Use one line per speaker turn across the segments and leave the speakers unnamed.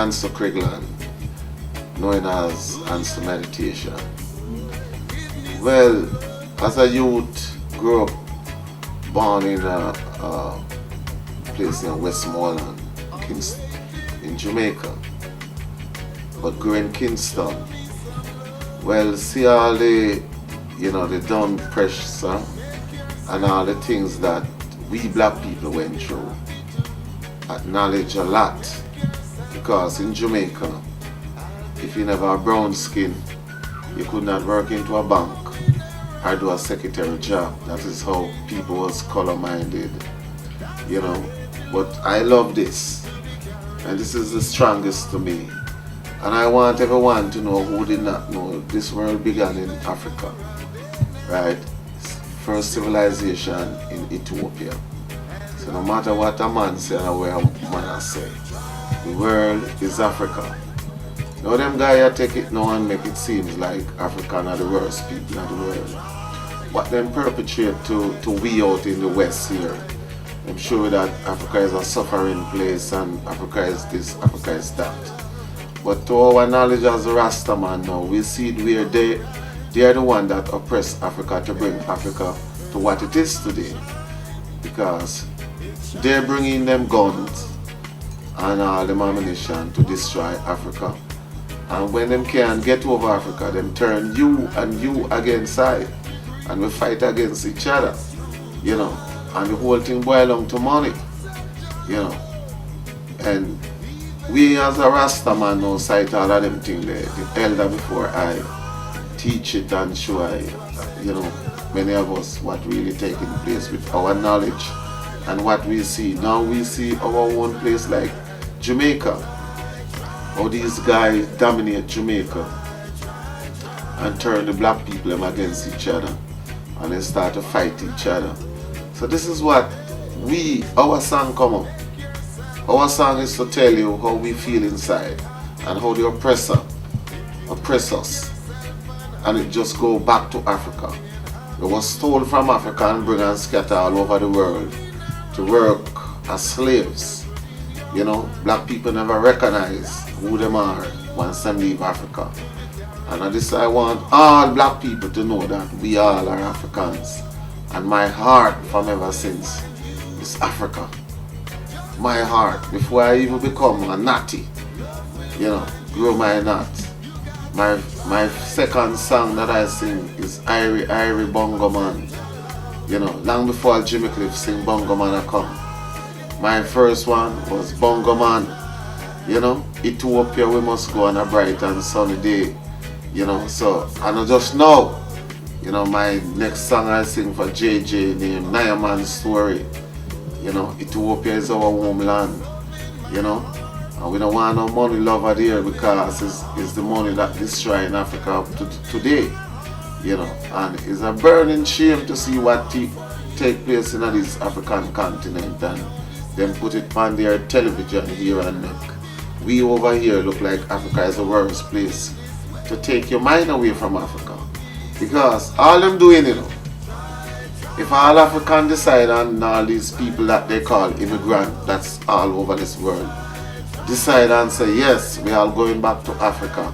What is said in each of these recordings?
Answer Crigland, known as Answer Meditation. Well, as a youth, grew up, born in a place in Westmoreland, Kingston, in Jamaica, but grew in Kingston. Well, see all the, the down pressure and all the things that we black people went through. Acknowledge a lot. Because in Jamaica, if you never have brown skin, you could not work into a bank or do a secretary job. That is how people was color-minded, But I love this, and this is the strongest to me. And I want everyone to know who did not know this world began in Africa, right? First civilization in Ethiopia. So no matter what a man say and what a man say, the world is Africa. Now them guys take it now and make it seem like Africa are the worst people in the world. What them perpetrate to we out in the West here. I'm sure that Africa is a suffering place and Africa is this, Africa is that. But to our knowledge as a Rasta man now, we see it where they are the one that oppress Africa to bring Africa to what it is today. Because they're bringing them guns and all them ammunition to destroy Africa. And when them can't get over Africa, them turn you and you against I. And we fight against each other, And the whole thing boils down to money, And we as a Rasta man now cite all of them things there. The elder before I teach it and show many of us what really taking place with our knowledge and what we see. Now we see our own place like Jamaica, how these guys dominate Jamaica and turn the black people against each other and they start to fight each other. So this is what our song come up. Our song is to tell you how we feel inside and how the oppressor oppress us. And it just go back to Africa. It was stolen from Africa and bring and scatter all over the world to work as slaves. Black people never recognize who them are once they leave Africa. And at this I want all black people to know that we all are Africans. And my heart from ever since is Africa. My heart, before I even become a natty, grow my knot. My second song that I sing is Irie Irie Bongo Man. Long before Jimmy Cliff sing Bongo Man I come. My first one was Bongo Man. Ethiopia we must go on a bright and sunny day. So and I just know, my next song I sing for JJ named Nyaman Story. Ethiopia is our homeland. And we don't want no money lover there because it's the money that destroying Africa up to today. And it's a burning shame to see what take place in this African continent and then put it on their television here and make we over here look like Africa is the worst place to take your mind away from Africa. Because all them doing, If all African decide and all these people that they call immigrant that's all over this world decide and say yes, we are going back to Africa,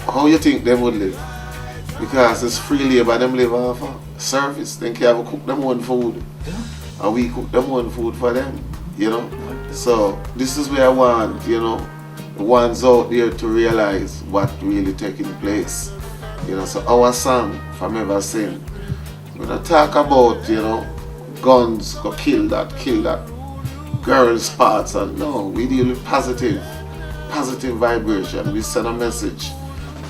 how you think they would live? Because it's free labor, them live off a service. They can have to cook them own food. And we cook them own food for them, you know. So this is where I want, you know, the ones out there to realize what really taking place. You know, so our song from Ever Sin, we're gonna talk about, you know, guns go kill that, girls parts, and no, we deal with positive vibration. We send a message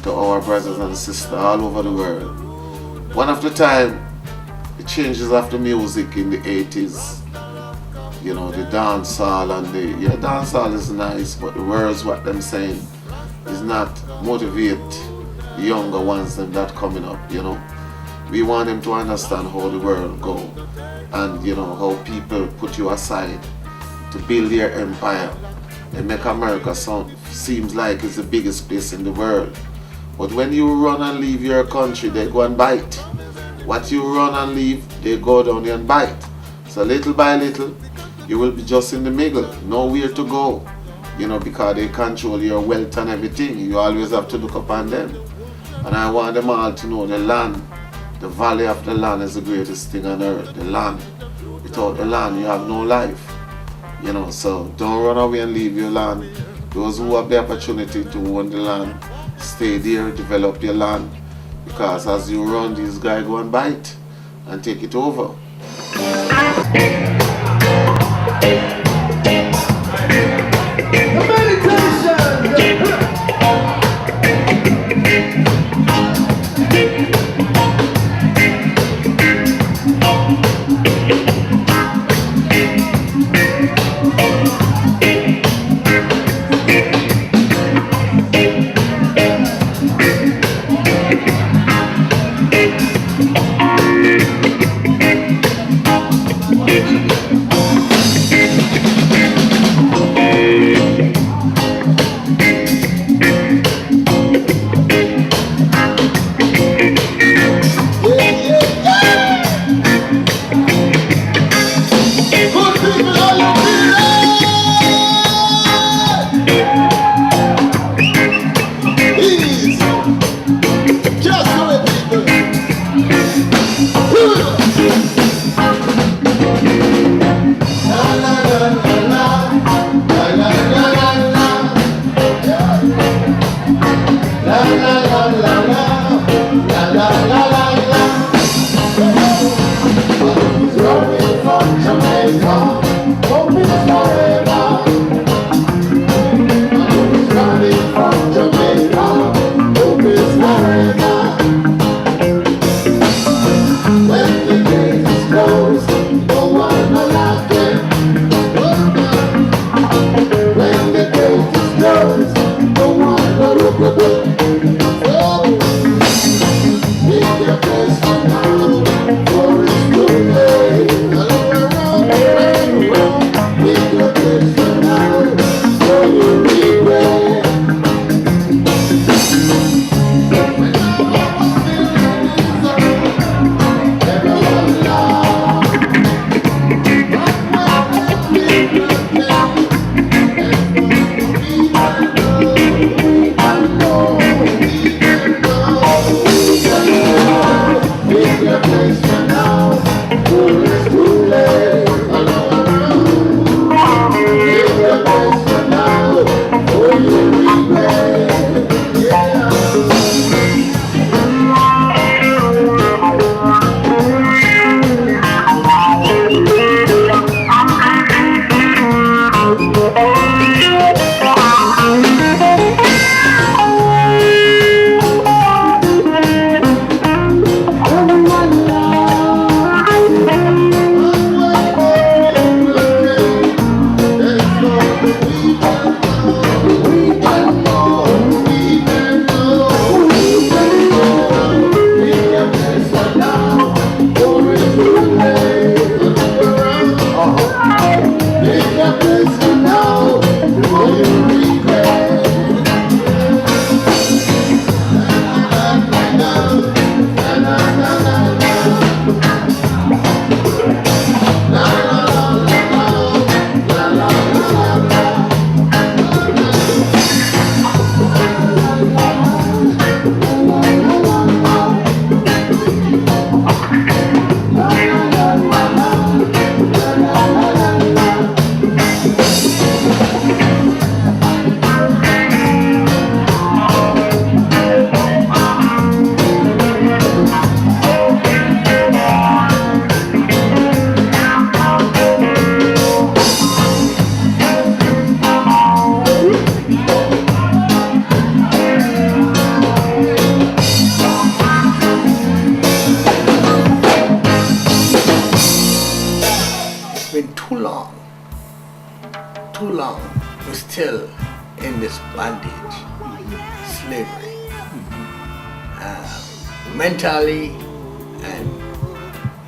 to our brothers and sisters all over the world. One of the time, the changes of the music in the 80s, you know, the dancehall and the dancehall is nice, but the words what them saying is not motivate the younger ones them that coming up, you know. We want them to understand how the world go, and you know how people put you aside to build their empire and make America seems like it's the biggest place in the world. But when you run and leave your country, they go and bite. What you run and leave, they go down and bite. So little by little, you will be just in the middle, nowhere to go. You know, because they control your wealth and everything. You always have to look upon them. And I want them all to know the land, the value of the land is the greatest thing on earth. The land. Without the land, you have no life. You know, so don't run away and leave your land. Those who have the opportunity to own the land, stay there, develop your land, because as you run, these guys go and bite and take it over.
When too long, we're still in this bondage, slavery, mentally and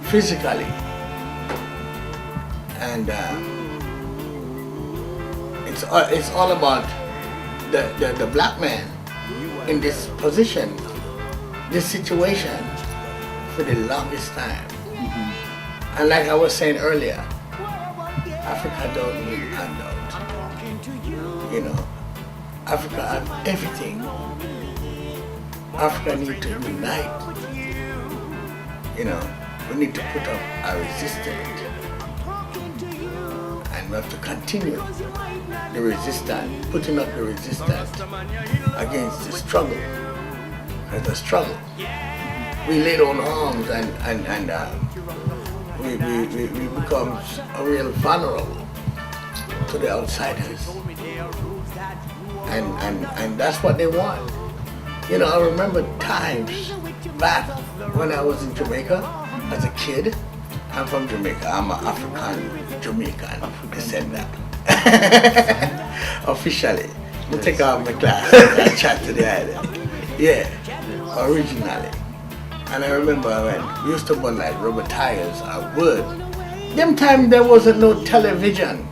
physically, and it's all about the black man in this position, this situation for the longest time. And like I was saying earlier, Africa don't need a handout. You know, Africa has everything. Africa needs to unite. You know, we need to put up a resistance. And we have to continue the resistance, putting up the resistance against the struggle. Because the struggle, we lay down arms and we become real vulnerable to the outsiders. And that's what they want. You know, I remember times back when I was in Jamaica as a kid. I'm from Jamaica. I'm an African Jamaican descendant. Officially. I take off my class and chat to the island. Yeah, originally. And I remember when we used to burn like rubber tires or wood. Them time there wasn't no television.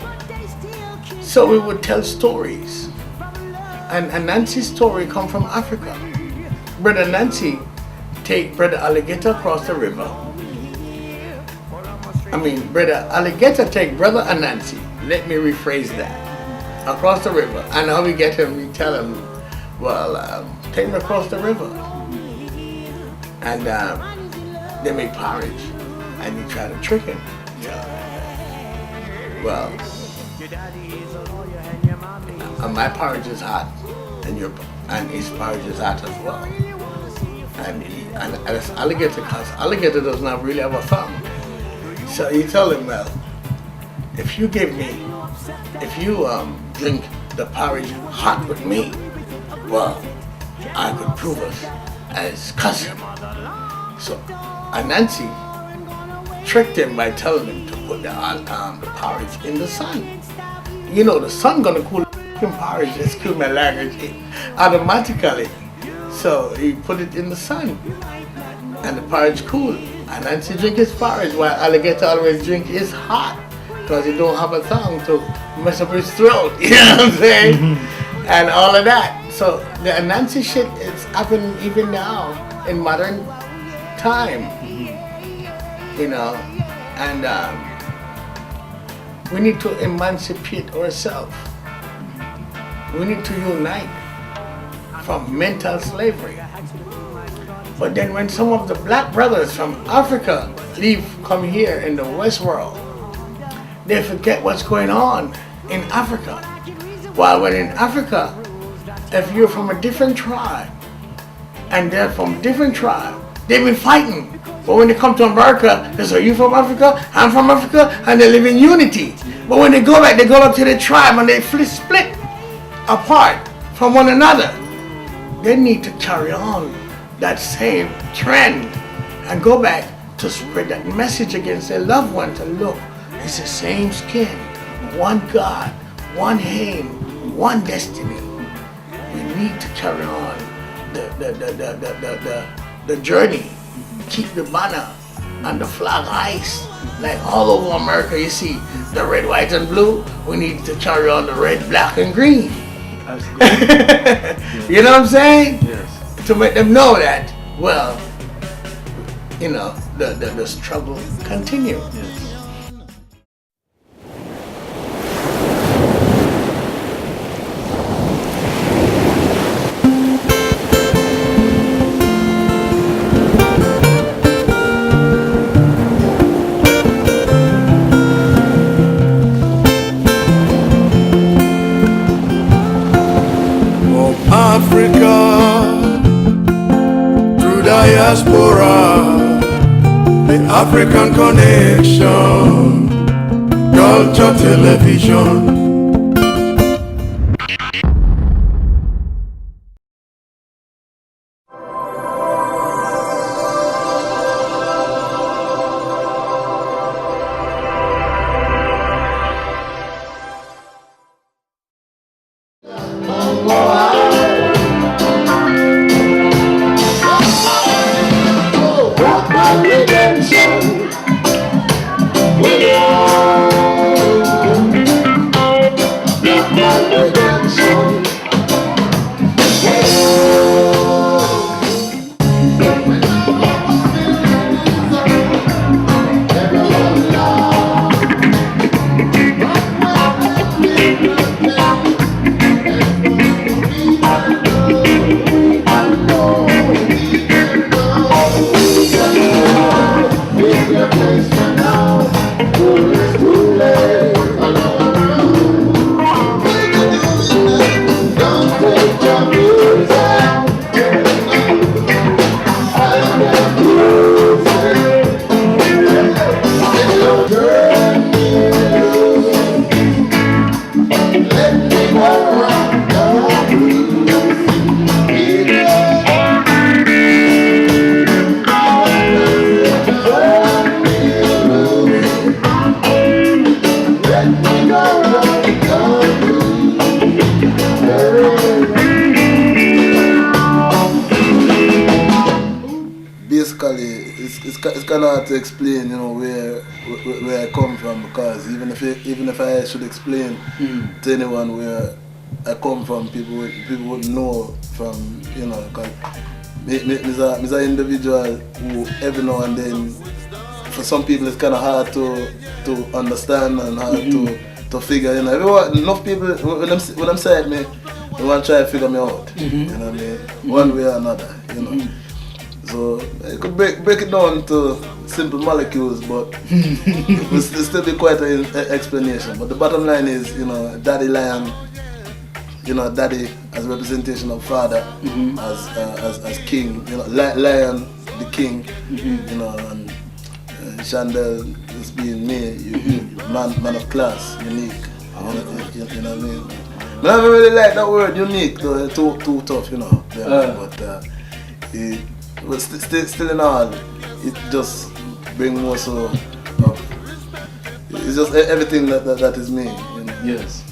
So we would tell stories. And Nancy's story come from Africa. Brother Nancy take Brother Alligator across the river. Brother Alligator take Brother Anansi. Let me rephrase that. Across the river. And how we get him, we tell him, well, take him across the river. And they make porridge. And you try to trick him. Well, my porridge is hot. And his porridge is hot as well. And as alligator, because alligator does not really have a thumb. So you tell him, well, if you drink the porridge hot with me, well, I could prove us as cousin. So Anansi tricked him by telling him to put the porridge in the sun. You know, the sun gonna cool the porridge, excuse my language, automatically. So he put it in the sun, and the porridge cooled. And Nancy drink his porridge while alligator always drink his hot, because he don't have a tongue to mess up his throat. You know what I'm saying? And all of that. So the Nancy shit is happening even now in modern time. You know, and we need to emancipate ourselves. We need to unite from mental slavery. But then when some of the black brothers from Africa come here in the West world, they forget what's going on in Africa. While when in Africa, if you're from a different tribe and they're from a different tribe, they've been fighting. But when they come to America, they say, are you from Africa? I'm from Africa, and they live in unity. But when they go back to their tribe and they split apart from one another. They need to carry on that same trend and go back to spread that message against their loved ones. And look, it's the same skin, one God, one aim, one destiny. We need to carry on the journey. Keep the banner and the flag ice. Like all over America, you see the red, white, and blue. We need to carry on the red, black, and green. You know what I'm saying? Yes. To make them know that, well, you know, the struggle continues. Yes.
Africa, through diaspora, the African connection, culture television.
your place for now. It's too late. Don't take your music. And your music. If you're turn me loose, let me go around your blues.
Basically, it's kind of hard to explain, you know, where I come from, because even if I should explain to anyone where I come from, people would know from, you know, because I'm an individual who every now and then, for some people it's kind of hard to understand and hard to figure, you know. Everyone, enough people, when I'm saying me, they want to try to figure me out, you know what I mean, one way or another, you know. So I could break it down to simple molecules, but it will still be quite an explanation. But the bottom line is, you know, Daddy Lion, you know, Daddy as a representation of father, as king, you know, Lion the king, you know, and Chandel just being me, man of class, unique. You know what I mean? I never really like that word unique, though. It's too tough, you know. But still in all, it just brings more so of, it's just everything that is me, you know.
Yes.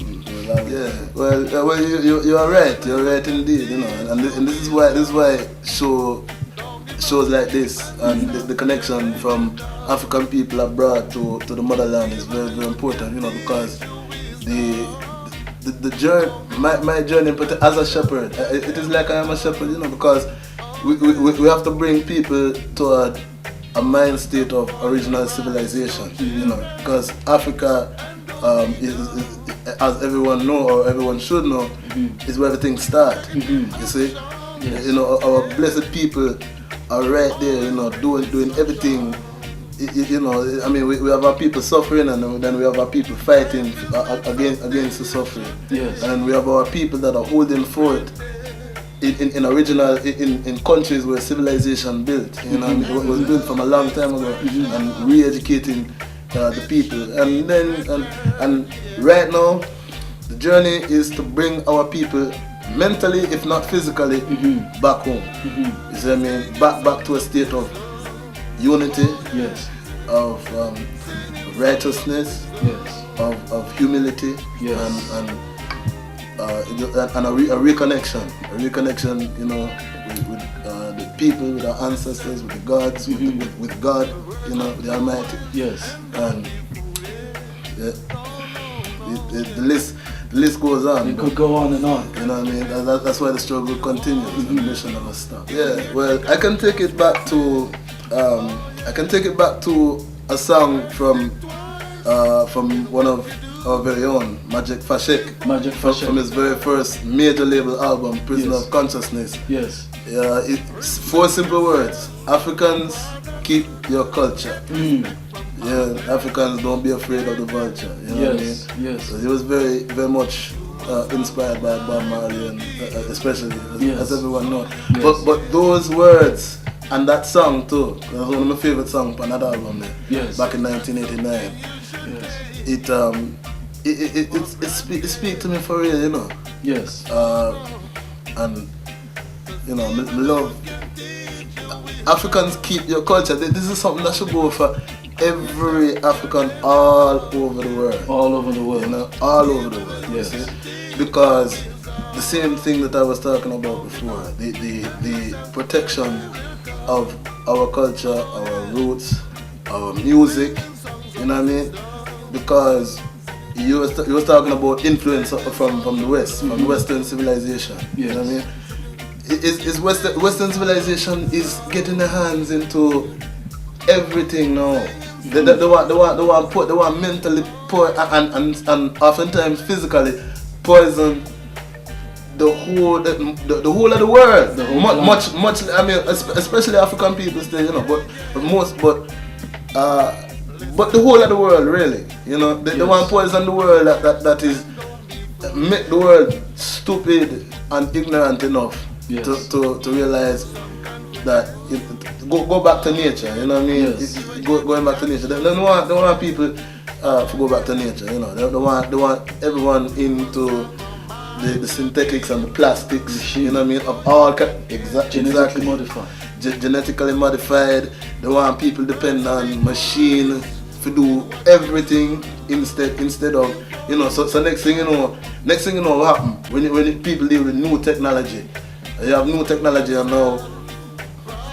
Yeah. Well, you are right. You're right indeed, you know. And this is why shows like this and the connection from African people abroad to the motherland is very, very important, you know, because the journey, my journey as a shepherd, it is like I am a shepherd, you know, because we have to bring people toward a mind state of original civilization, you know, because Africa is, as everyone know or everyone should know, is where everything starts. You see, yes. You know, our blessed people are right there, you know, doing everything. You know, I mean, we have our people suffering, and then we have our people fighting against the suffering.
Yes.
And we have our people that are holding forth in countries where civilization built, you know, it was built from a long time ago, and re-educating the people. And then and right now, the journey is to bring our people mentally, if not physically, back home. You see what I mean? Back to a state of unity,
yes,
of righteousness,
yes,
of humility,
yes,
and a reconnection, you know, with the people, with our ancestors, with the gods, with God, you know, the Almighty.
Yes.
And the list goes on.
It could go on and on.
You know what I mean? That's why the struggle continues. The mission never stops. Yeah. Well, I can take it back to a song from one of our very own, Magic Fashek. From his very first major label album, Prisoner of Consciousness.
Yes.
It's 4 simple words. Africans, keep your culture. Yeah, Africans, don't be afraid of the vulture. You know what I mean?
Yes.
So he was very, very much inspired by Bob Marley, and especially, as everyone knows.
Yes.
But those words and that song too, that was one of my favorite songs on that album there.
Yes.
Back in 1989.
Yes.
It speak to me for real, you know.
Yes.
And you know, I love Africans, keep your culture. This is something that should go for every African all over the world.
All over the world.
You know, all over the world.
Yes.
You see? Because the same thing that I was talking about before, the protection of our culture, our roots, our music, you know what I mean? Because you was talking about influence from the West, from Western civilization.
Yes.
You know what I mean? Western civilization is getting their hands into everything now. They want mentally and oftentimes physically poison the whole of the world. Much I mean, especially African people still, you know, but but the whole of the world, really. You know, the one poison the world that is make the world stupid and ignorant enough to realize that go back to nature. You know what I mean?
Yes.
Going back to nature. They don't want people to go back to nature. You know, they want everyone into the synthetics and the plastics.
Machine.
You know what I mean? Of all
Genetically modified.
Genetically modified. They want people depend on machine to do everything instead of, you know. So next thing you know what happens when people deal with new technology. You have new technology, and now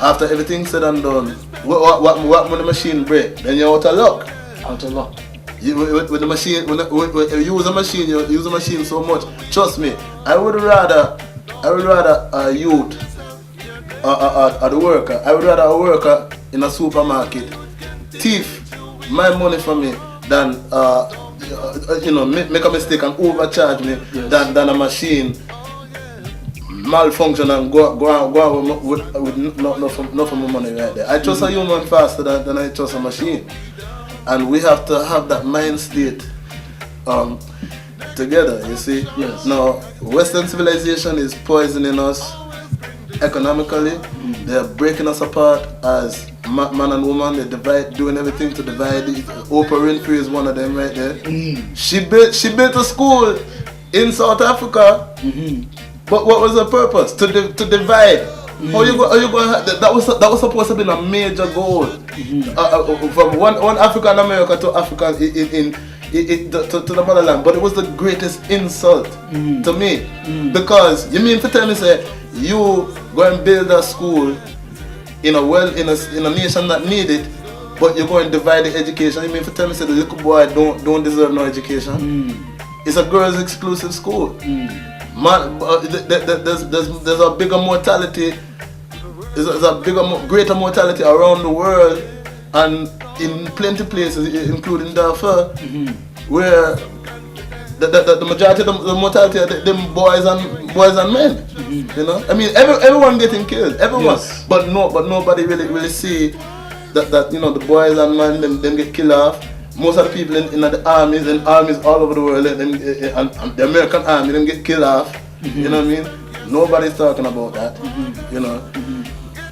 after everything's said and done, what when the machine break? Then you're out of luck.
Out of luck.
With the machine, when you use you use a machine so much. Trust me, I would rather a youth or the worker. I would rather a worker in a supermarket thief my money from me than you know, make a mistake and overcharge me than a machine malfunction and go with not for my money right there. I trust a human faster than I trust a machine. And we have to have that mind state together, you see.
Yes.
Now, Western civilization is poisoning us economically. They're breaking us apart as man and woman. They divide, doing everything to divide. Oprah Winfrey is one of them right there. She built a school in South Africa. But what was the purpose? To divide. How you going? That was supposed to be a major goal. From one African America to African to the motherland. But it was the greatest insult to me, because you mean to tell me say you go and build a school in a nation that need it, but you're going to divide the education. You mean to tell me say the little boy don't deserve no education? It's a girls exclusive school. Man, there's a bigger mortality. There's a greater mortality around the world, and in plenty places, including Darfur, where the majority of the mortality are them boys and men. You know, I mean, everyone getting killed, everyone, but nobody really see that you know, the boys and men them get killed off. Most of the people in the armies and armies all over the world, and the American army, them get killed off. You know what I mean? Nobody's talking about that. You know,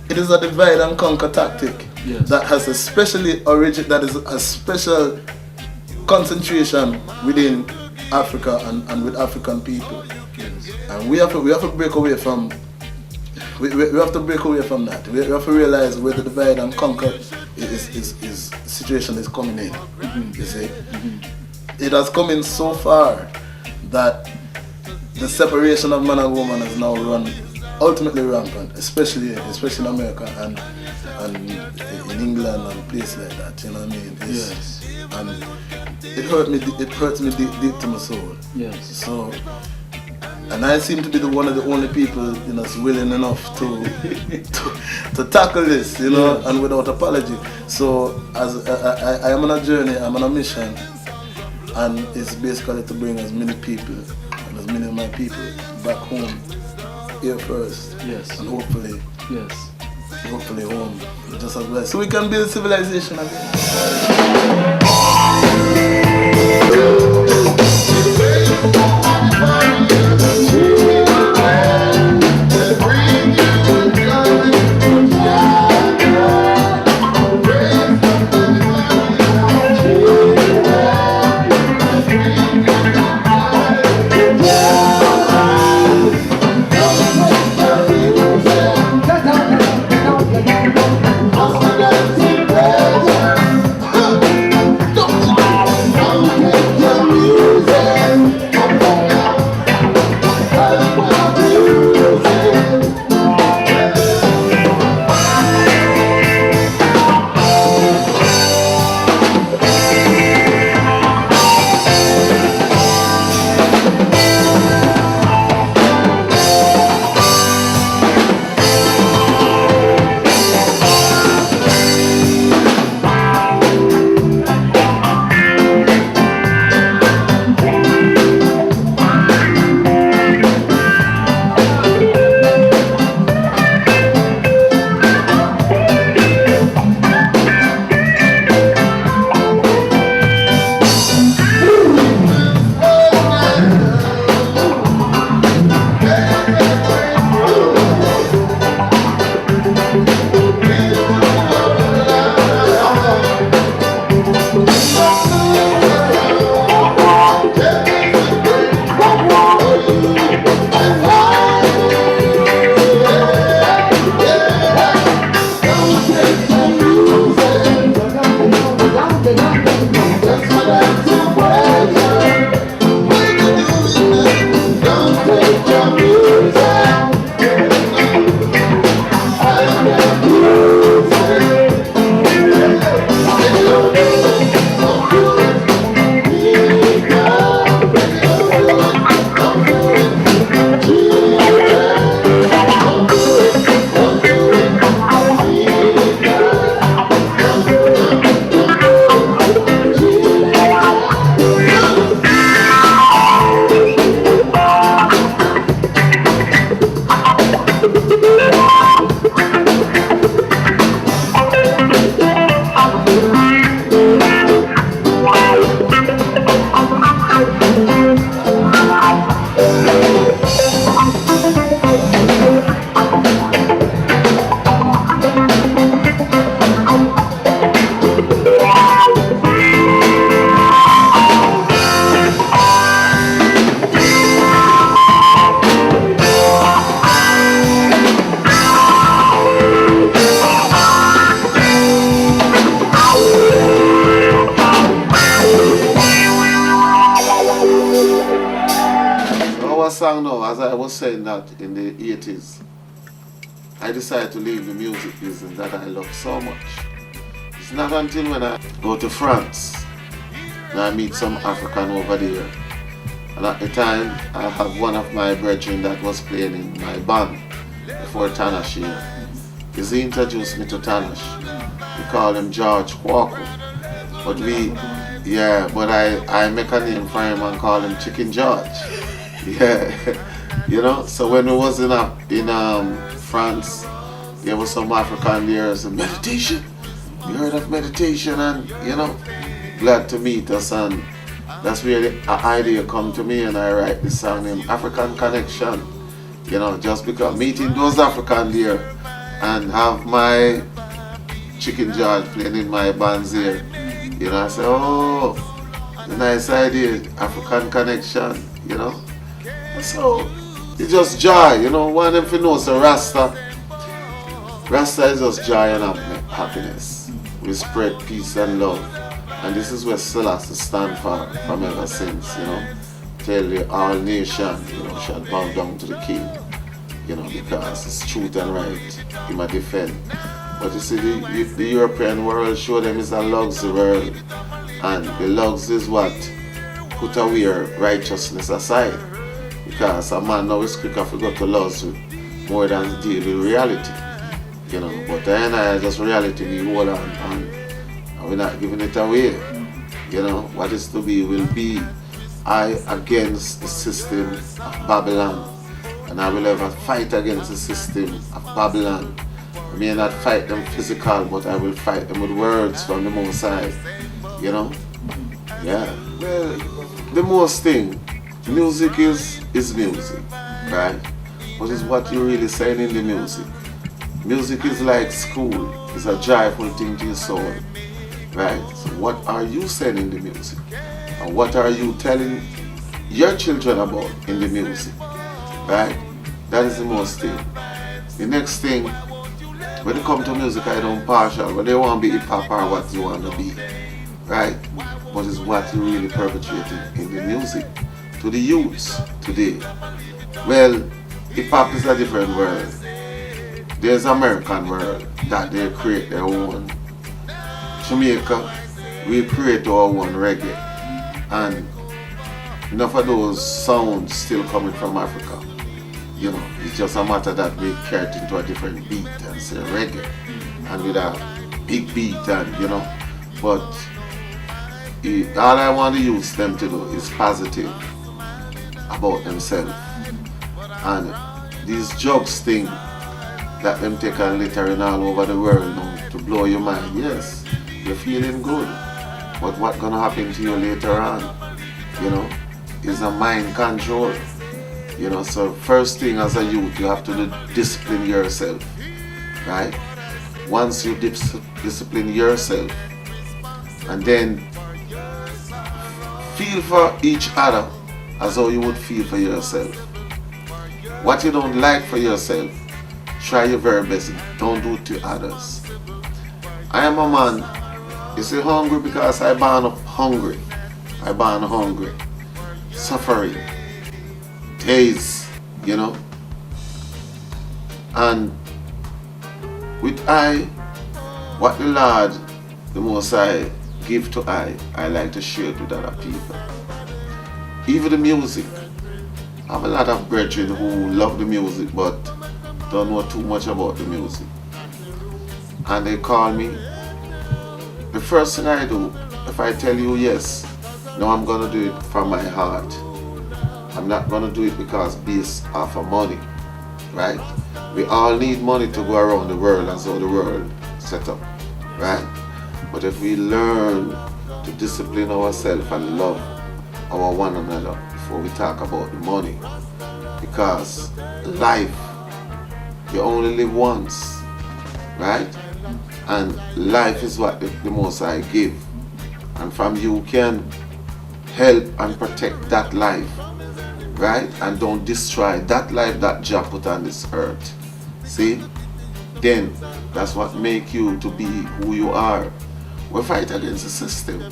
it is a divide and conquer tactic that has a special concentration within Africa and with African people. And we have to break away from. We have to break away from that. We have to realize where the divide and conquer is situation is coming in. You see, it has come in so far that the separation of man and woman has now run ultimately rampant, especially in America and in England and places like that. You know what I mean? And it hurts me deep to my soul. Yes. So. And I seem to be one of the only people, you know, willing enough to tackle this, you know, and without apology. So as I am on a journey, I'm on a mission, and it's basically to bring as many people and as many of my people back home here first, and hopefully home just as well, so we can build civilization again.
Our song now, as I was saying that in the 80s, I decided to leave the music business that I love so much. It's not until when I go to France and I meet some African over there. And at the time, I have one of my brethren that was playing in my band before Tanash here. He introduced me to Tanash. We call him George Kwaku. But but I make a name for him and call him Chicken George. Yeah, you know, so when we was in France, there was some African there, some meditation. You heard of meditation, and you know, glad to meet us, and that's where the idea come to me, and I write this song named African Connection. You know, just because meeting those African there and have my Chicken George playing in my bands here, you know, I say, oh, the nice idea, African Connection, you know. So it's just joy, you know. One of them knows so Rasta is just joy and happiness. We spread peace and love, and this is what Selassie stand for from ever since, you know. Tell the all nation, you know, shall bow down to the king, you know, because it's truth and right. He might defend. But you see, the European world show them it's a luxury world, and the luxury is what put away righteousness aside. Because a man now is quicker to go to luxury more than deal with reality, you know. But then I just reality we hold on, and we're not giving it away, you know. What is to be will be. I against the system of Babylon, and I will ever fight against the system of Babylon. I may not fight them physical, but I will fight them with words from the Most High, you know. Yeah. Well, the most thing. Music is music, right? What is what you're really saying in the music? Music is like school. It's a joyful thing to your soul, right? So what are you saying in the music? And what are you telling your children about in the music, right? That is the most thing. The next thing, when it comes to music, I don't partial, but they want to be hip-hop or what you want to be, right? But it's what you really perpetrating in the music. To the youths today. Well, hip-hop is a different world. There's American world that they create their own. Jamaica, we create our own reggae. And enough of those sounds still coming from Africa. You know, it's just a matter that we carry it into a different beat and say reggae. And with a big beat and, you know. But all I want the youths them to do is positive about themselves, and these drugs thing that them take and littering all over the world now to blow your mind. Yes, you're feeling good, but what's gonna happen to you later on, you know, is a mind control, you know. So first thing as a youth, you have to discipline yourself, right? Once you discipline yourself, and then feel for each other as how you would feel for yourself. What you don't like for yourself, try your very best. Don't do it to others. I am a man You see, hungry because I born up hungry. I born hungry. Suffering. Days, you know. And with what the Lord, the Most High, give to I like to share it with other people. Even the music. I have a lot of brethren who love the music but don't know too much about the music. And they call me. The first thing I do, if I tell you yes, no, I'm gonna do it from my heart. I'm not gonna do it because based off of money, right? We all need money to go around the world, and so the world set up, right? But if we learn to discipline ourselves and love our one another before we talk about the money, because life, you only live once, right? And life is what the Most High give, and from you can help and protect that life, right? And don't destroy that life that Jah put on this earth. See? Then that's what make you to be who you are. We fight against the system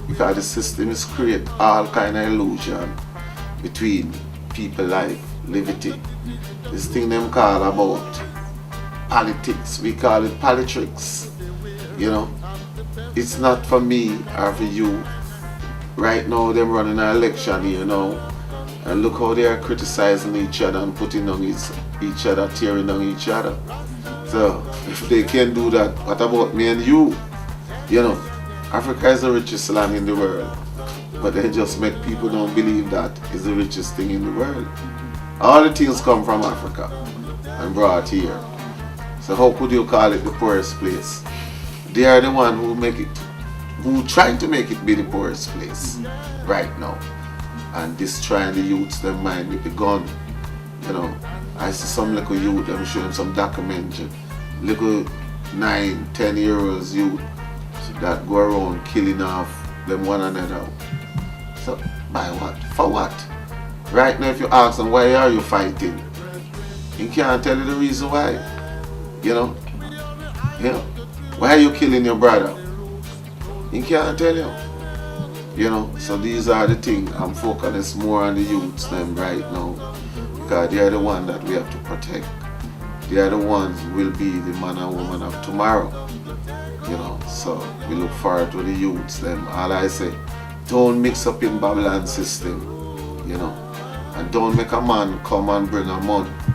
because the system is create all kind of illusion between people life, liberty. This thing them call about politics, we call it politics. You know, it's not for me or for you. Right now them running an election, you know, and look how they are criticizing each other and putting on each other, tearing on each other. So if they can do that, what about me and you? You know, Africa is the richest land in the world, but they just make people don't believe that is the richest thing in the world. All the things come from Africa and brought here. So how could you call it the poorest place? They are the one who make it, who try to make it be the poorest place right now, and destroying the youths their mind with the gun. You know, I see some little youth, I'm showing some documentary, little 9-10-year-olds youth that go around killing off them one another. So by what? For what? Right now if you ask them why are you fighting, he can't tell you the reason why. You know? Why are you killing your brother? He can't tell you. You know, so these are the things I'm focusing more on the youths them right now, because they are the ones that we have to protect. They are the ones who will be the man and woman of tomorrow. You know, so we look forward to the youths them. All I say, don't mix up in Babylon system, you know, and don't make a man come and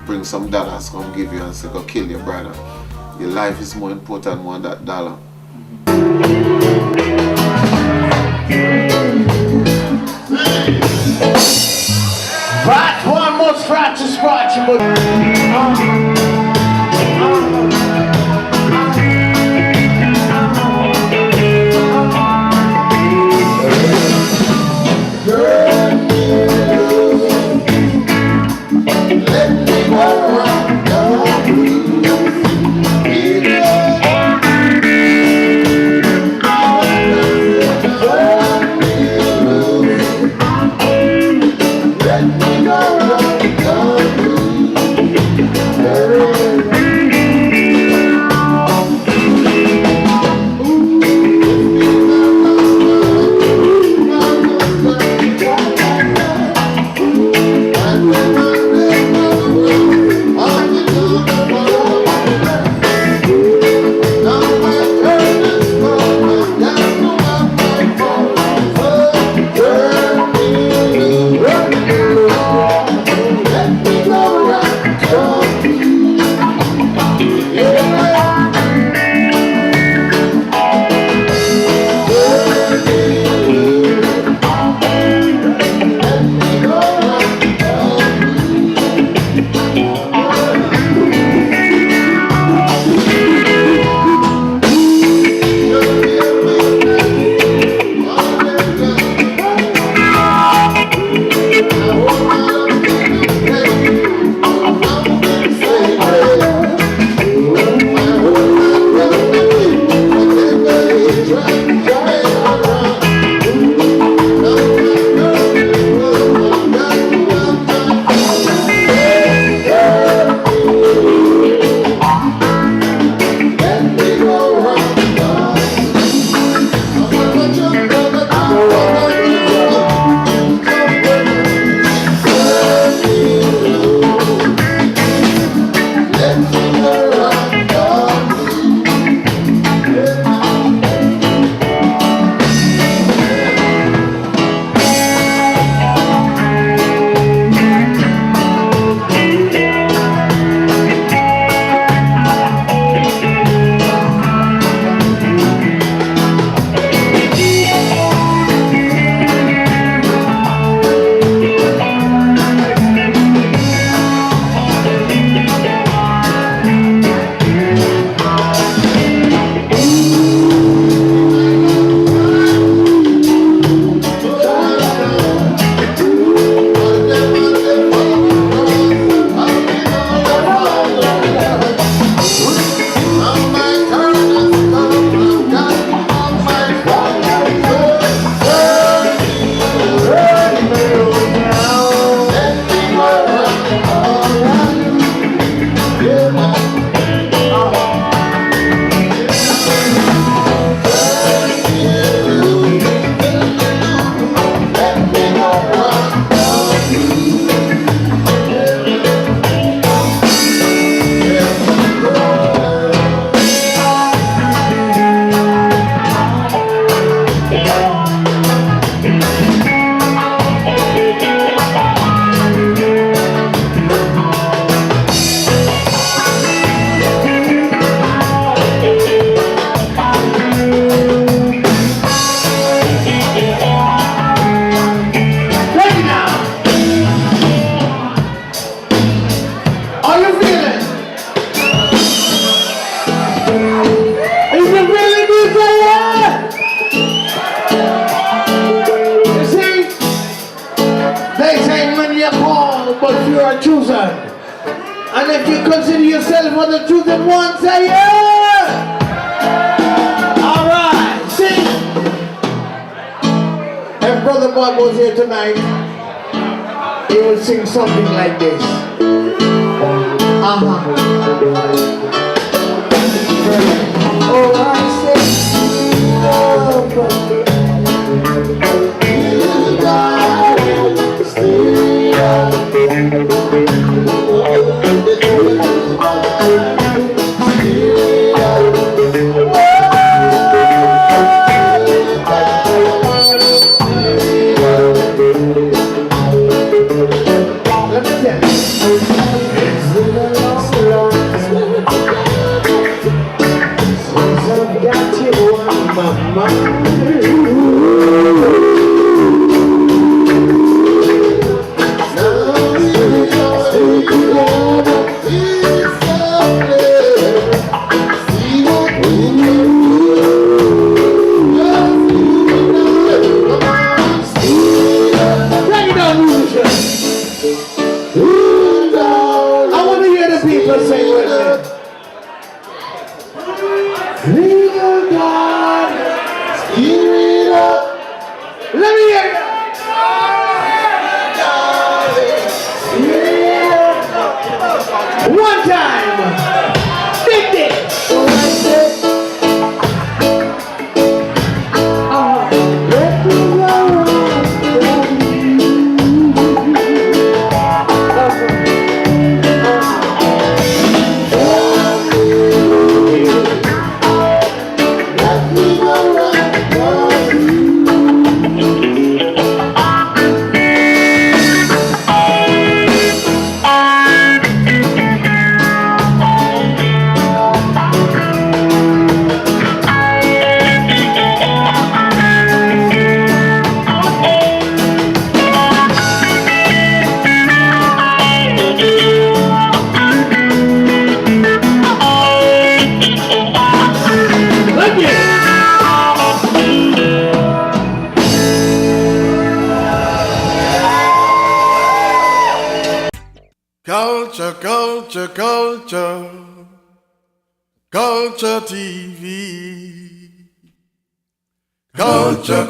bring some dollars, come give you and say go kill your brother. Your life is more important than that dollar.
Right, one more scratch to scratch, but And if you consider yourself for the truth and one, say yeah! Alright, sing! If Brother Bob was here tonight, he would sing something like this. Oh, I say,
Culture TV. Culture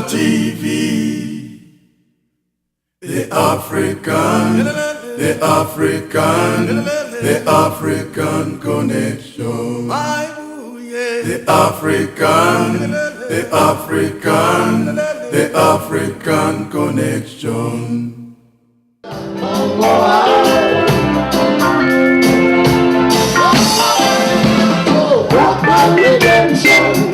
TV. The African connection. The African connection.
Redemption.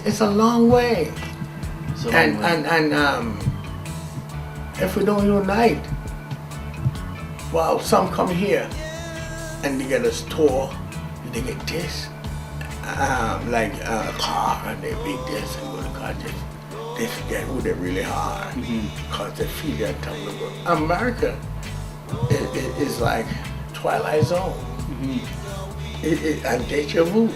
It's a long way, and if we don't unite, well, some come here and they get a store, they get this, like a car, and they beat this and go to car this. They forget who they really are because they feel they're talking about. America is like Twilight Zone, and deja vu.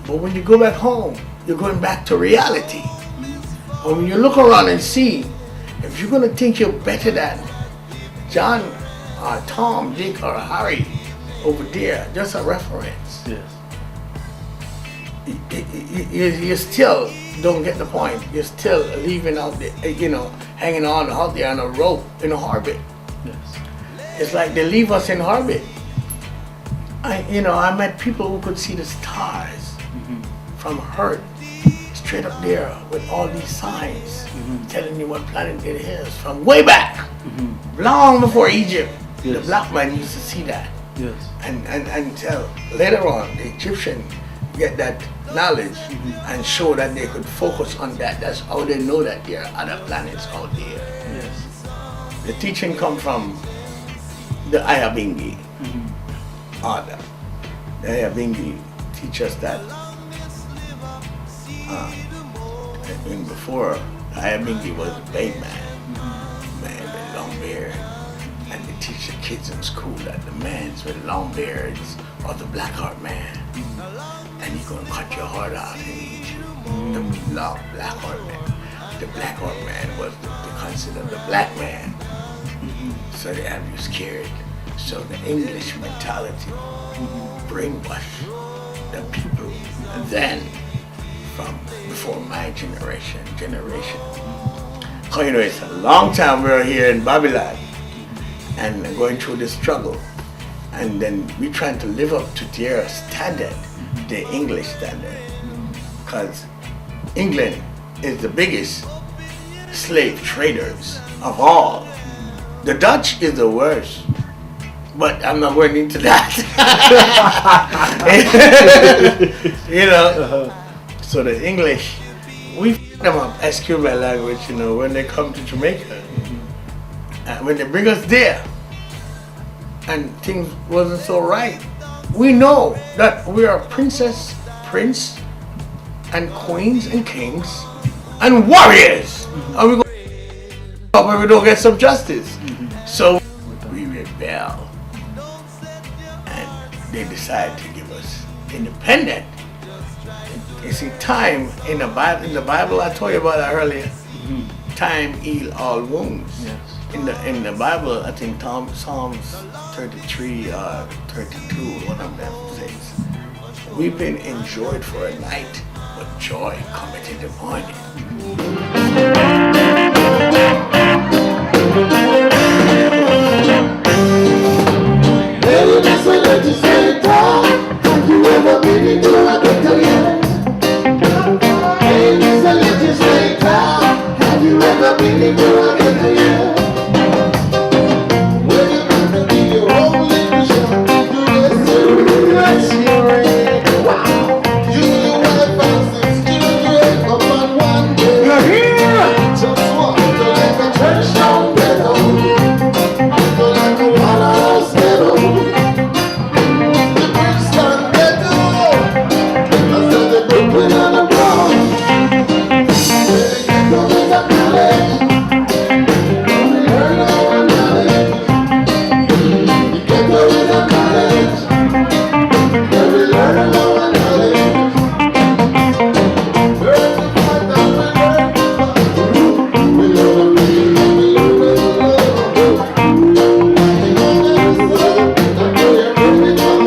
But when you go back home, you're going back to reality. But when you look around and see, if you're going to think you're better than John Tom, Dick, or Harry over there, just a reference.
Yes.
You still don't get the point. You're still leaving out there, hanging on out there on a rope in a orbit.
Yes.
It's like they leave us in orbit. I met people who could see the stars from Earth, straight up there with all these signs telling you what planet it is from way back, long before Egypt.
Yes.
The black man used to see that.
Yes.
And until later on, the Egyptian get that knowledge and show that they could focus on that. That's how they know that there are other planets out there.
Yes.
The teaching come from the Ayabingi order. The Ayabingi teach us that and before Ayabingi was a big man with long beard, and they teach the kids in school that the man's with long beards or the black heart man, and he's gonna cut your heart out and eat you. The black heart man. The black heart man was the concept of the black man. So they have you scared. So the English mentality brainwash the people then from before my generation. Because it's a long time we were here in Babylon and going through this struggle, and then we trying to live up to their standard, the English standard, because England is the biggest slave traders of all. The Dutch is the worst, but I'm not going into that. So the English, we f them up as Cuban language, when they come to Jamaica. And when they bring us there, and things wasn't so right, we know that we are prince, and queens and kings and warriors. And we go up when we don't get some justice. So we rebel, and they decide to give us independent. You see, time in the Bible, I told you about that earlier. Time heal all wounds.
Yes.
In the Bible, I think Psalms 33 or 32, one of them says, "Weeping endured for a night, but joy cometh in the morning."
Hey, Mr. Legislator, have you ever been into a ghetto yet? Hey, Mr. Legislator, have you ever been into a ghetto yet? Well, you got to be your own little shop. Yes, you're in. Wow. You have 6 children upon one day. You're here. Just walk like a church down ghetto. Like a waterhouse ghetto. The Brixton ghetto. I said the Brooklyn and the Bronx. Where the ghetto is a college. We learn our knowledge. The ghetto is a college. Where we learn our knowledge. Learn to fight and we learn to fight. We learn to live and we learn to love. Fighting on every side, and we're bringing down.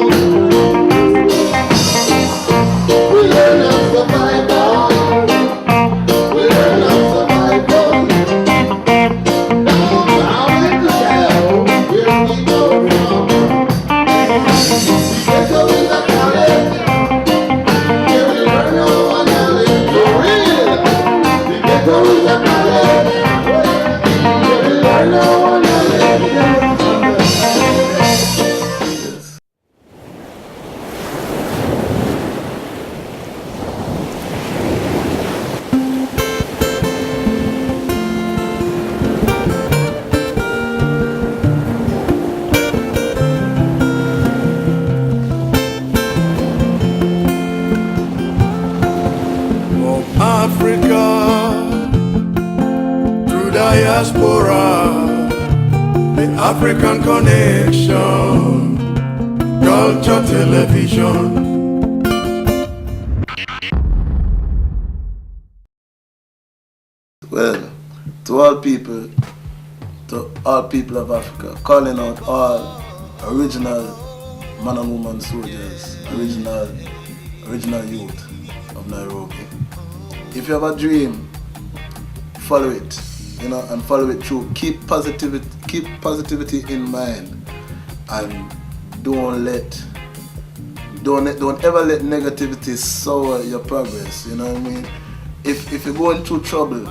We learn how to survive. We learn how to survive. Now we tell where we go from. The ghetto is a college. Where we learn our knowledge. For real. The ghetto is a college. Where we learn our knowledge.
From Africa through diaspora, the African connection, culture television.
Well, to all people to all people of Africa, calling out all original man and woman soldiers, original youth of Nairobi. If you have a dream, follow it, and follow it through. Keep positivity in mind, and don't ever let negativity sour your progress. You know what I mean? If you're going through trouble,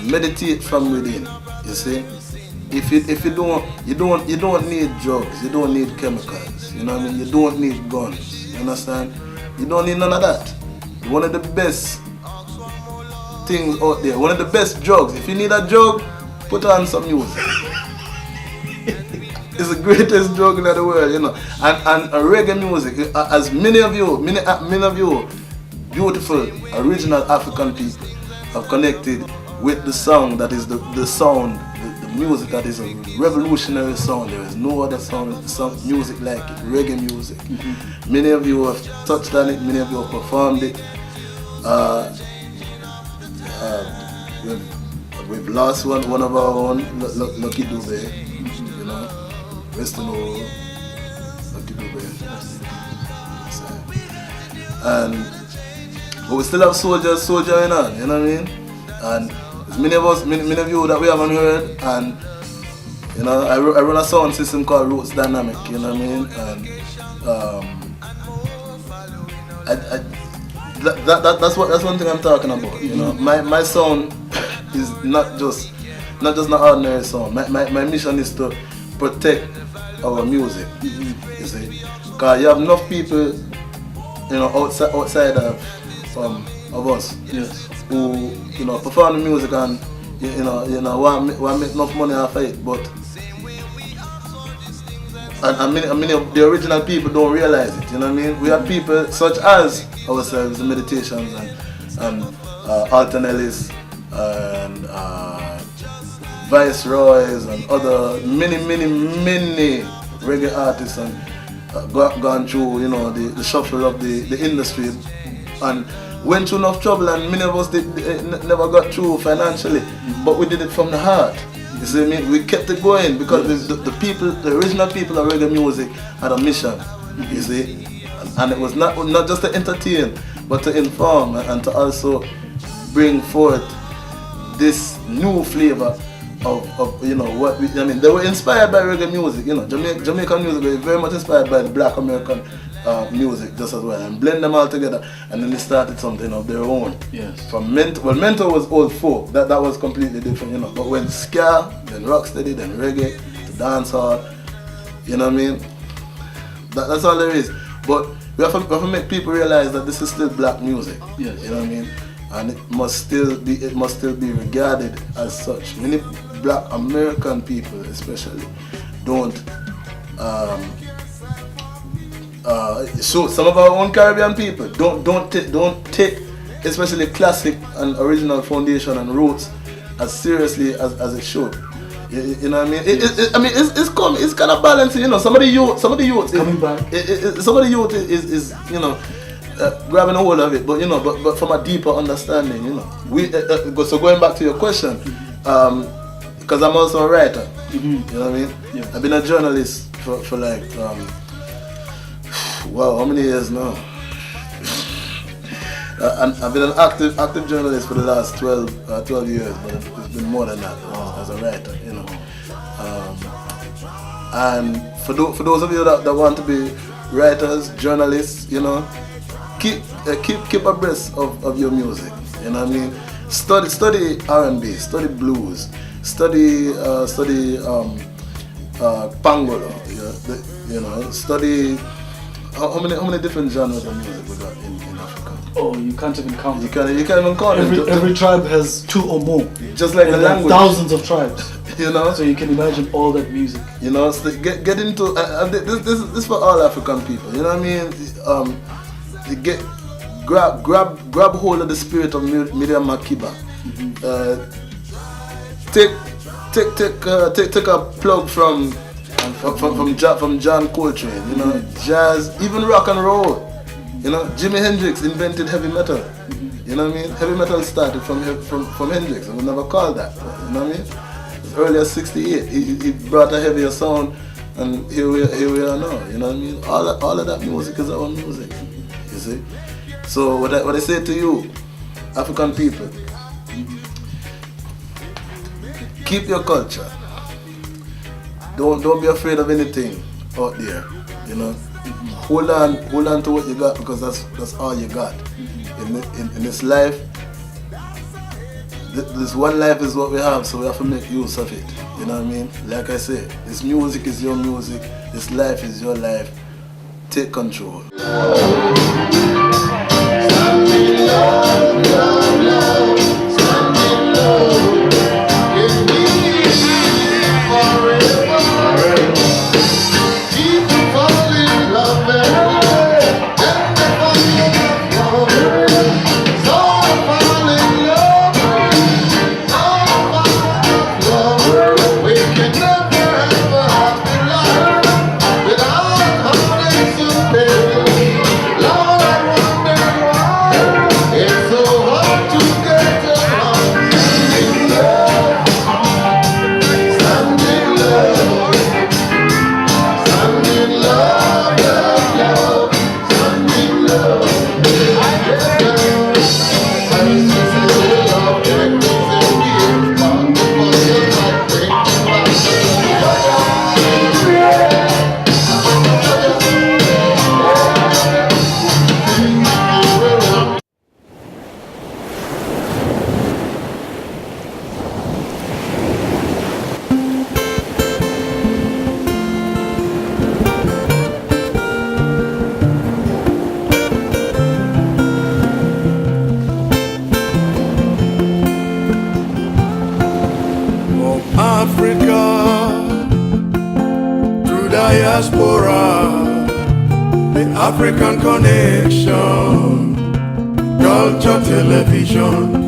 meditate from within. You see? If you don't need drugs, you don't need chemicals. You know what I mean? You don't need guns. You understand? You don't need none of that. One of the best things out there, one of the best drugs. If you need a drug, put on some music. It's the greatest drug in the world, And reggae music, as many of you beautiful original African people have connected with the song that is the sound, the music that is a revolutionary sound. There is no other music like it, reggae music. Many of you have touched on it, many of you have performed it. We've lost one of our own, Lucky Dube, Rest in all, Lucky Dube. But we still have soldiers soldering on, you know what I mean? And there's many of you that we haven't heard, and I run a sound system called Roots Dynamic, you know what I mean? And that's one thing I'm talking about. My sound is not just an ordinary sound. My mission is to protect our music. You see, because you have enough people, outside of us,
Yes.
who perform the music and want to make enough money off of it, but and many of the original people don't realize it. You know what I mean? We have people such as ourselves, the Meditations and Alton Ellis and Viceroys and other many reggae artists and gone through the shuffle of the industry and went through enough trouble, and many of us never got through financially, but we did it from the heart. You see me? We kept it going because the original people of reggae music had a mission. You see, and it was not just to entertain, but to inform and to also bring forth this new flavor of what they were inspired by reggae music. Jamaican music was very much inspired by the Black American music just as well, and blend them all together, and then they started something of their own.
Yes.
From Mentor was old folk, that was completely different, But when ska, then rocksteady, then reggae, to dancehall, you know what I mean? That's all there is. But we have to make people realize that this is still black music.
Yes.
You know what I mean? And it must still be regarded as such. Many Black American people, especially, don't. So some of our own Caribbean people don't take especially classic and original foundation and roots as seriously as it should. You know what I mean? It's kind of balancing. Some of the youth
Coming back.
Some of the youth is grabbing a hold of it, but from a deeper understanding. So going back to your question, because I'm also a writer. You know what I mean?
Yeah.
I've been a journalist for like wow, how many years now? And I've been an active journalist for the last 12 years, but it's been more than that as a writer, And for those of you that want to be writers, journalists, keep abreast of your music. You know what I mean? Study R&B, study blues, study pangolo. Study. How many different genres of music we got in Africa?
Oh, you can't even count.
You can't even count.
Every tribe has 2 or more.
Just like the language.
Thousands of tribes.
So
you can imagine all that music.
So get into this for all African people. You know what I mean? Grab hold of the spirit of Miriam Makeba. Take a plug from John Coltrane, jazz, even rock and roll. Jimi Hendrix invented heavy metal. You know what I mean? Heavy metal started from Hendrix. I would never call that. You know what I mean? early as 68. He brought a heavier sound, and here we are now. You know what I mean? All of that music is our music. You see? So what I say to you, African people, keep your culture. Don't be afraid of anything out there. You know, hold on to what you got, because that's all you got. In this life, this one life is what we have, so we have to make use of it. You know what I mean? Like I say, this music is your music, this life is your life. Take control.
Diaspora, the African connection, culture television.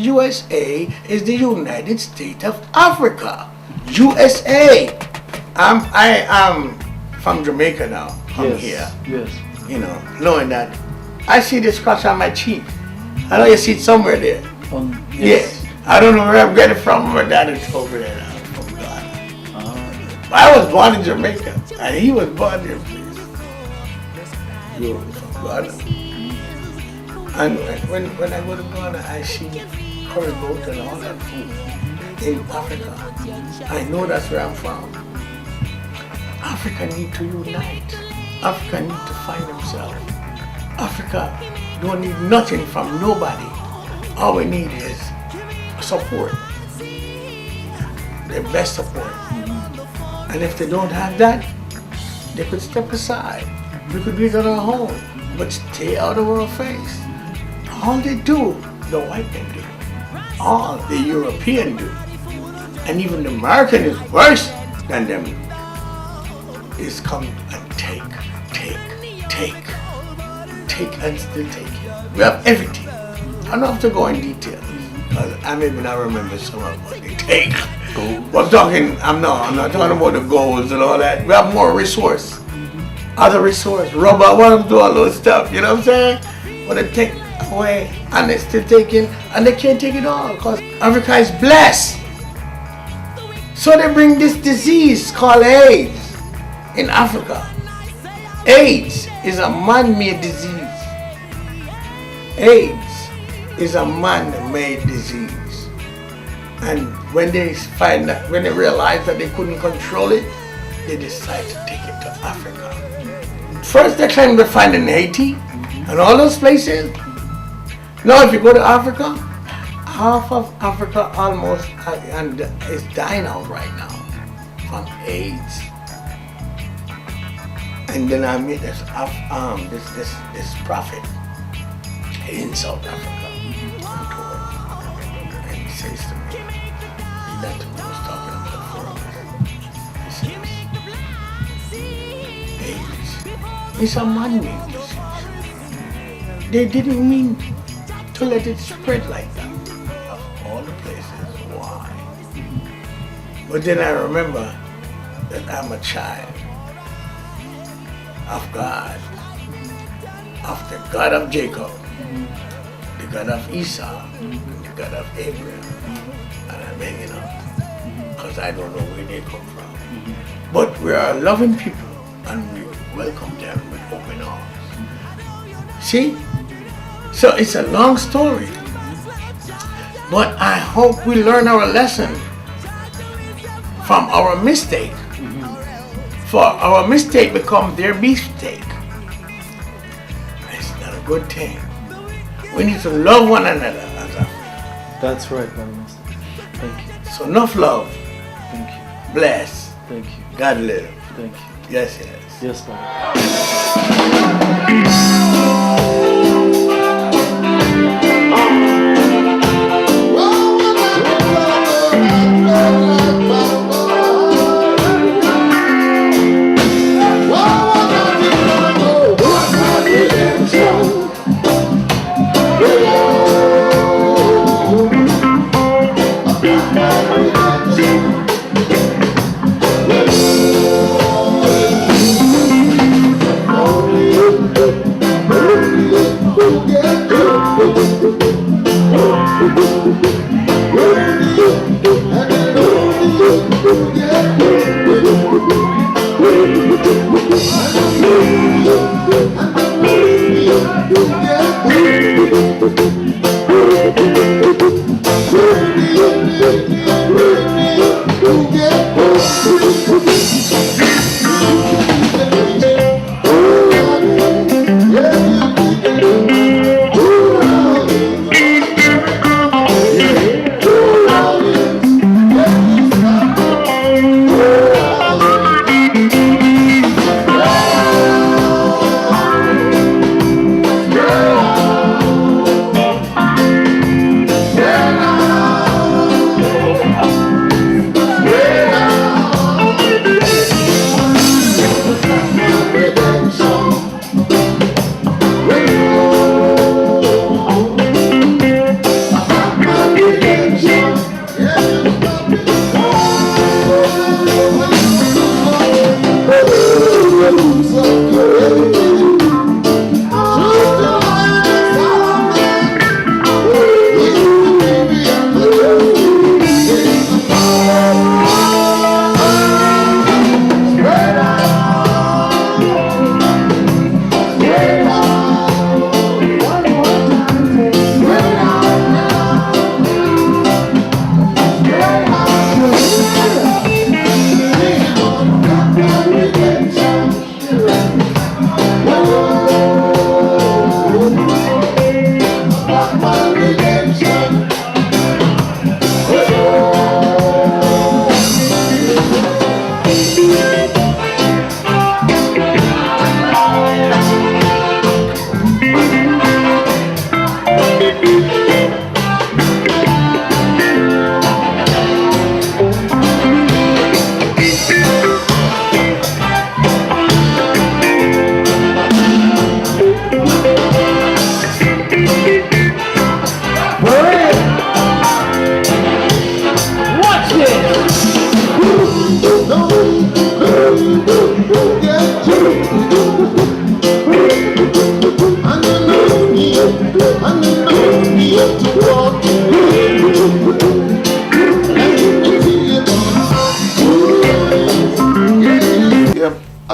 USA is the United States of Africa. USA. I am from Jamaica now. I'm here.
Yes.
You know, knowing that I see the scratch on my cheek. I know you see it somewhere there. Yes. I don't know where I'm getting it from. My dad is over there now, from Ghana. I was born in Jamaica, and he was born there, please. He was from Ghana. And when I go to Ghana, I see curry goat and all that food in Africa. I know that's where I'm from. Africa need to unite. Africa need to find themselves. Africa don't need nothing from nobody. All we need is support. Their best support. And if they don't have that, they could step aside. We could do it on our own, but stay out of our face. All they do, the white men do. All the European do. And even the American is worse than them. Is come and take and still take. We have everything. I don't have to go in detail, because I maybe not remember some of what they take. But I'm not talking about the goals and all that. We have more resource. other resource, rubber, want to do all those stuff, you know what I'm saying? But they take away and they're still taking, and they can't take it all because Africa is blessed. So they bring this disease called AIDS in Africa. AIDS is a man-made disease. AIDS is a man-made disease. And when they find that, when they realize that they couldn't control it, they decide to take it to Africa. First they claim to find it in Haiti and all those places. Now if you go to Africa, half of Africa almost and is dying out right now from AIDS. And then I meet this prophet in South Africa. And he says to me, that we was talking about for us. He says, AIDS is a man-made disease. They didn't mean to let it spread like that. Of all the places, why? But then I remember that I'm a child of God, of the God of Jacob, the God of Esau, the God of Abraham. And I'm hanging up because I don't know where they come from. But we are loving people and we welcome them with open arms. See? So it's a long story. But I hope we learn our lesson from our mistake. For our mistake become their beefsteak. It's not a good thing. We need to love one another as Africa.
That's right, Brother Minister. Thank you.
So enough love.
Thank you.
Bless.
Thank you.
God live.
Thank you.
Yes, yes.
Yes, Brother.
Oh,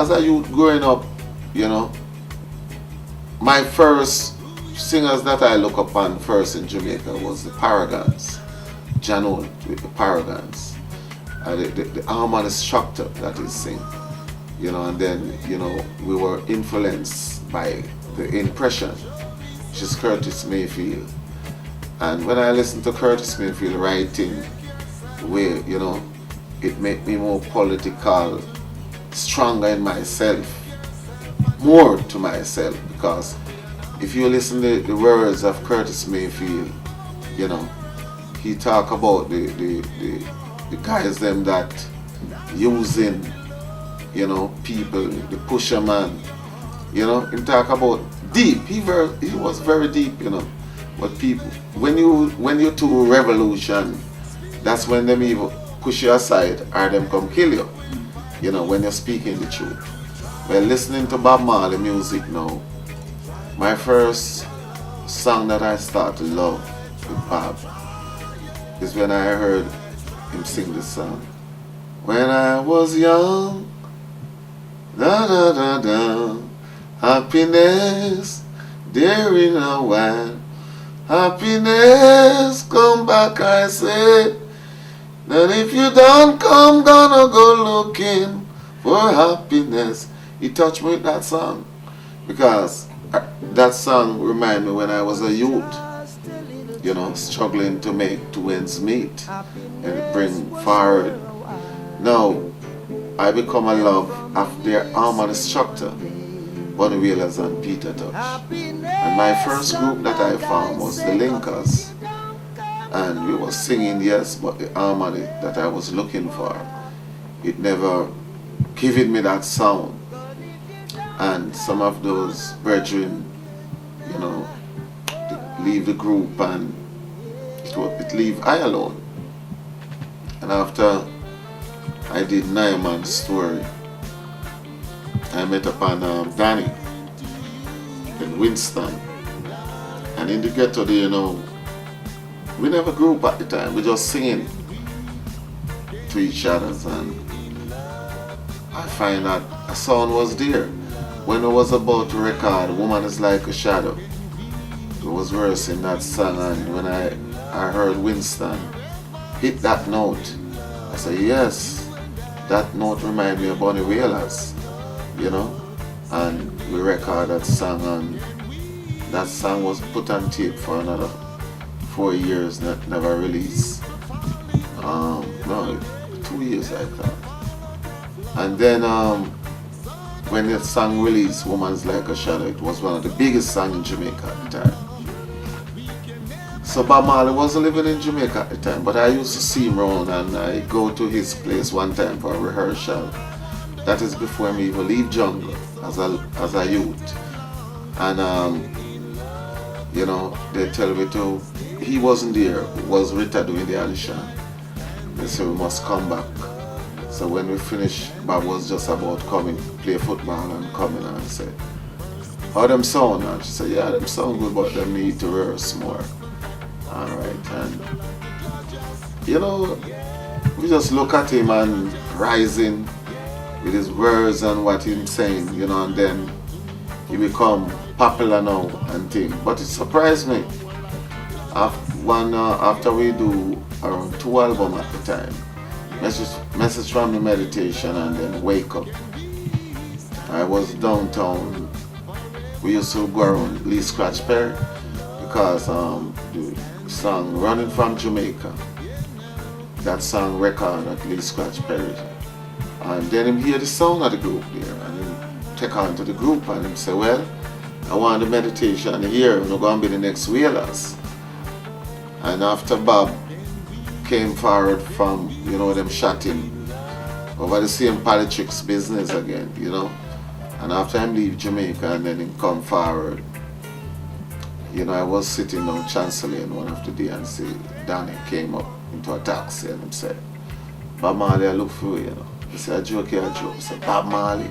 as a youth growing up, you know, my first singers that I look upon first in Jamaica was the Paragons, John Old with the Paragons, the harmony structure that he sing, you know, and then, you know, we were influenced by the impression, which is Curtis Mayfield. And when I listen to Curtis Mayfield writing, where, you know, it made me more political, stronger in myself, more to myself, because if you listen to the words of Curtis Mayfield, you know, he talk about the guys them that using, you know, people, the pusher man, you know, he talk about deep, he was very deep, you know, but people, when you do revolution, that's when them even push you aside or them come kill you, you know, when you're speaking the truth. Well, listening to Bob Marley music now, my first song that I started to love with Bob is when I heard him sing this song. When I was young, da da da da, happiness there in a while, happiness come back, I say. That if you don't come, gonna go looking for happiness. He touched me with that song because that song reminded me when I was a youth, you know, struggling to make two ends meet and bring forward. Now, I become a love of their harmony structure, Bunny Whalers and Peter Touch. And my first group that I found was the Linkers. And we were singing, yes, but the harmony that I was looking for, it never given me that sound. And some of those brethren, you know, leave the group and it leave I alone. And after I did Naiman's story, I met upon Danny in Winston. And in the ghetto there, you know, we never grew up at the time, we just singing to each other, and I find that a sound was there. When I was about to record Woman is Like a Shadow, it was rehearsing that song, and when I heard Winston hit that note, I said, yes, that note reminds me of Bunny Whalers, you know, and we recorded that song, and that song was put on tape for another 4 years, never released. No, 2 years I thought. And then when the song released, Woman's Like a Shadow, it was one of the biggest songs in Jamaica at the time. So Bob Marley wasn't living in Jamaica at the time, but I used to see him around, and I go to his place one time for a rehearsal. That is before me even leave jungle as a youth. And you know, they tell me to, he wasn't there, it was Rita doing the audition. They said we must come back. So when we finished, Bob was just about coming, play football and coming, and I said, how them sound? And she said, yeah, them sound good, but them need to rehearse more. Alright, and you know, we just look at him and rising with his words and what he's saying, you know, and then he become popular now and things. But it surprised me. After we do around 2 albums at the time, Message from the Meditation and then Wake Up. I was downtown. We used to go around Lee Scratch Perry because the song Running from Jamaica, that song record at Lee Scratch Perry. And then he hear the sound of the group there and he take on to the group and he say, well, I want the meditation here, we're going to be the next Whalers. And after Bob came forward from, you know, them shot him over the same politics business again, you know. And after him leave Jamaica and then him come forward, you know, I was sitting down Chancellian one of the day and see Danny came up into a taxi and he said, Bob Marley, I look for you, you know. He said, a joke here, a joke. He said, Bob Marley.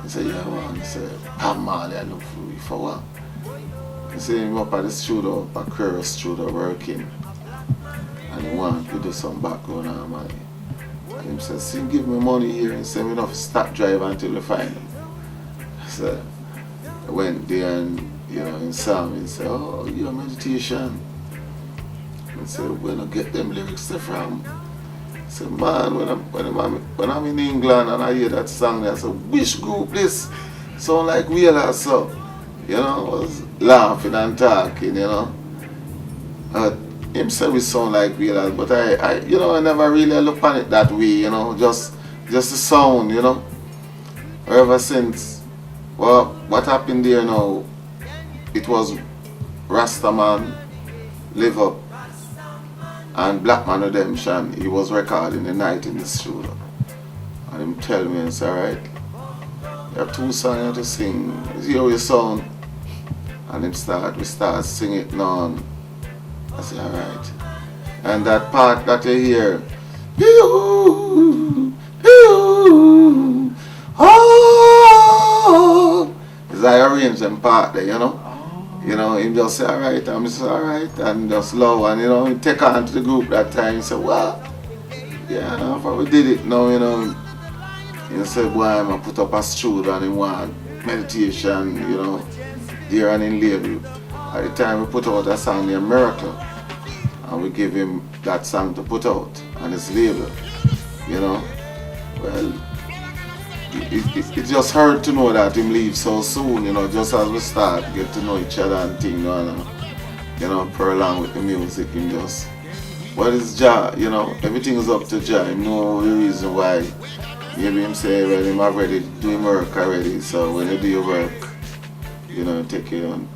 He said, yeah, man. He said, Bob Marley, I look for you for what? He said, him up at the studio, up at Curtis studio working. And he wanted to do some background harmony. And he He said, see, give me money here and say we don't have to stop drive until we find him. So I went there and, you know, in Sam, he said, oh, your meditation. I said, where do get them lyrics from? I said, man, when I'm in England and I hear that song, I said, which group this? Sound like Wheeler, so. You know, I was laughing and talking, you know. Him said we sound like Wheeler, but I you know, I never really look on it that way, you know, just the sound, you know. Ever since, well, what happened there now, it was Rastaman, Live Up, and Black Man Redemption. He was recording the night in the studio. And him tell me, it's alright, you have 2 songs to sing, is here your sound? And we start singing it now. I say, alright. And that part that you hear, is I arrange them part there, you know. You know, him just say, alright, and I say, alright, and just low, and you know, he take on to the group that time, he say, well, yeah, no, if we did it now, you know. He said, boy, I'm going to put up a studio and he want meditation, you know, there and in label. At the time we put out a song named Miracle, and we give him that song to put out on his label, you know. Well, it just hurt to know that him leave so soon, you know, just as we start get to know each other and things, you know, prolong with the music, him just, what is Jah, you know, everything is up to Jah, him know the reason why. Maybe him say, well, him already doing work already, so when you do your work, you know, take it on.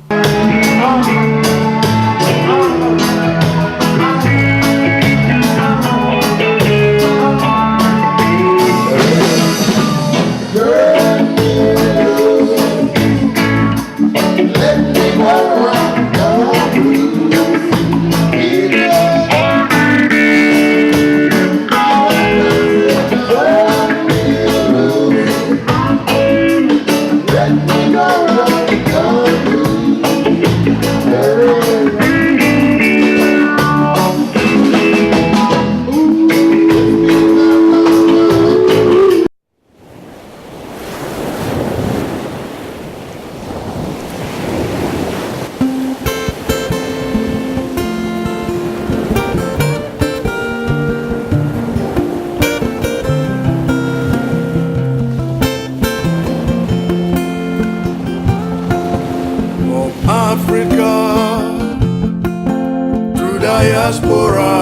Diaspora,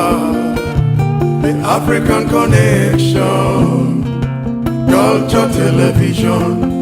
the African connection, culture television.